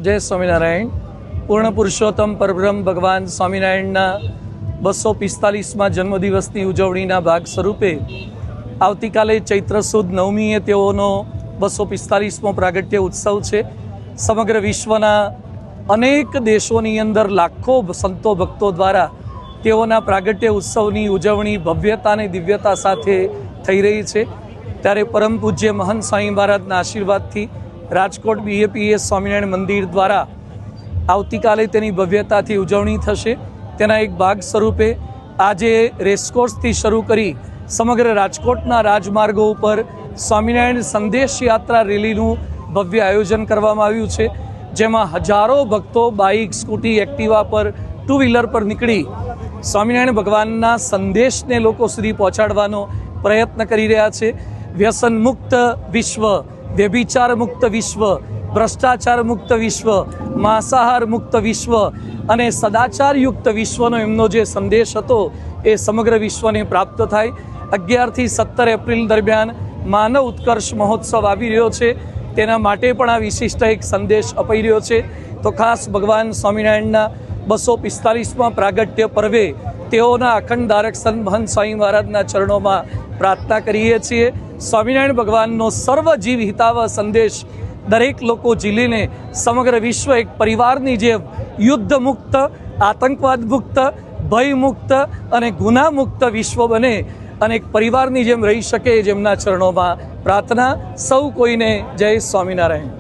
જય સ્વામિનારાયણ. પૂર્ણ પુરુષોત્તમ પરબ્રહ્મ ભગવાન સ્વામિનારાયણના 245માં જન્મદિવસની ઉજવણીના ભાગ સ્વરૂપે આવતીકાલે ચૈત્ર સુદ નવમીએ તેઓનો 245મો પ્રાગટ્ય ઉત્સવ છે. સમગ્ર વિશ્વના અનેક દેશોની અંદર લાખો સંતો ભક્તો દ્વારા તેઓના પ્રાગટ્ય ઉત્સવની ઉજવણી ભવ્યતા અને દિવ્યતા સાથે થઈ રહી છે. ત્યારે પરમ પૂજ્ય મહંત સ્વામી મહારાજના આશીર્વાદથી રાજકોટ BAPS સ્વામિનારાયણ મંદિર દ્વારા આવતીકાલે તેની ભવ્યતાથી ઉજવણી થશે. તેના એક ભાગ સ્વરૂપે આજે રેસકોર્સથી શરૂ કરી સમગ્ર રાજકોટના રાજમાર્ગો ઉપર સ્વામિનારાયણ સંદેશ યાત્રા રેલીનું ભવ્ય આયોજન કરવામાં આવ્યું છે, જેમાં હજારો ભક્તો બાઇક, સ્કૂટી, એક્ટિવા પર, ટુ વ્હીલર પર નીકળી સ્વામિનારાયણ ભગવાનના સંદેશને લોકો સુધી પહોંચાડવાનો પ્રયત્ન કરી રહ્યા છે. વ્યસન મુક્ત વિશ્વ, વ્યભિચાર મુક્ત વિશ્વ, ભ્રષ્ટાચાર મુક્ત વિશ્વ, માંસાહાર મુક્ત વિશ્વ અને સદાચારયુક્ત વિશ્વનો એમનો જે સંદેશ હતો એ સમગ્ર વિશ્વને પ્રાપ્ત થાય. 11 થી 17 એપ્રિલ દરમિયાન માનવ ઉત્કર્ષ મહોત્સવ આવી રહ્યો છે, તેના માટે પણ આ વિશિષ્ટ એક સંદેશ અપાઈ રહ્યો છે. તો ખાસ ભગવાન સ્વામિનારાયણના 245મા પ્રાગટ્ય પર્વે તેઓના અખંડ ધારક સંત મહંત સ્વામી મહારાજના ચરણોમાં પ્રાર્થના કરીએ છીએ. સ્વામિનારાયણ ભગવાનનો સર્વજીવ હિતાવ સંદેશ દરેક લોકો ઝીલીને સમગ્ર વિશ્વ એક પરિવારની જેમ યુદ્ધ મુક્ત, આતંકવાદ મુક્ત, ભય મુક્ત અને ગુના મુક્ત વિશ્વ બને અને એક પરિવારની જેમ રહી શકે, જેમના ચરણોમાં પ્રાર્થના. સૌ કોઈને જય સ્વામિનારાયણ.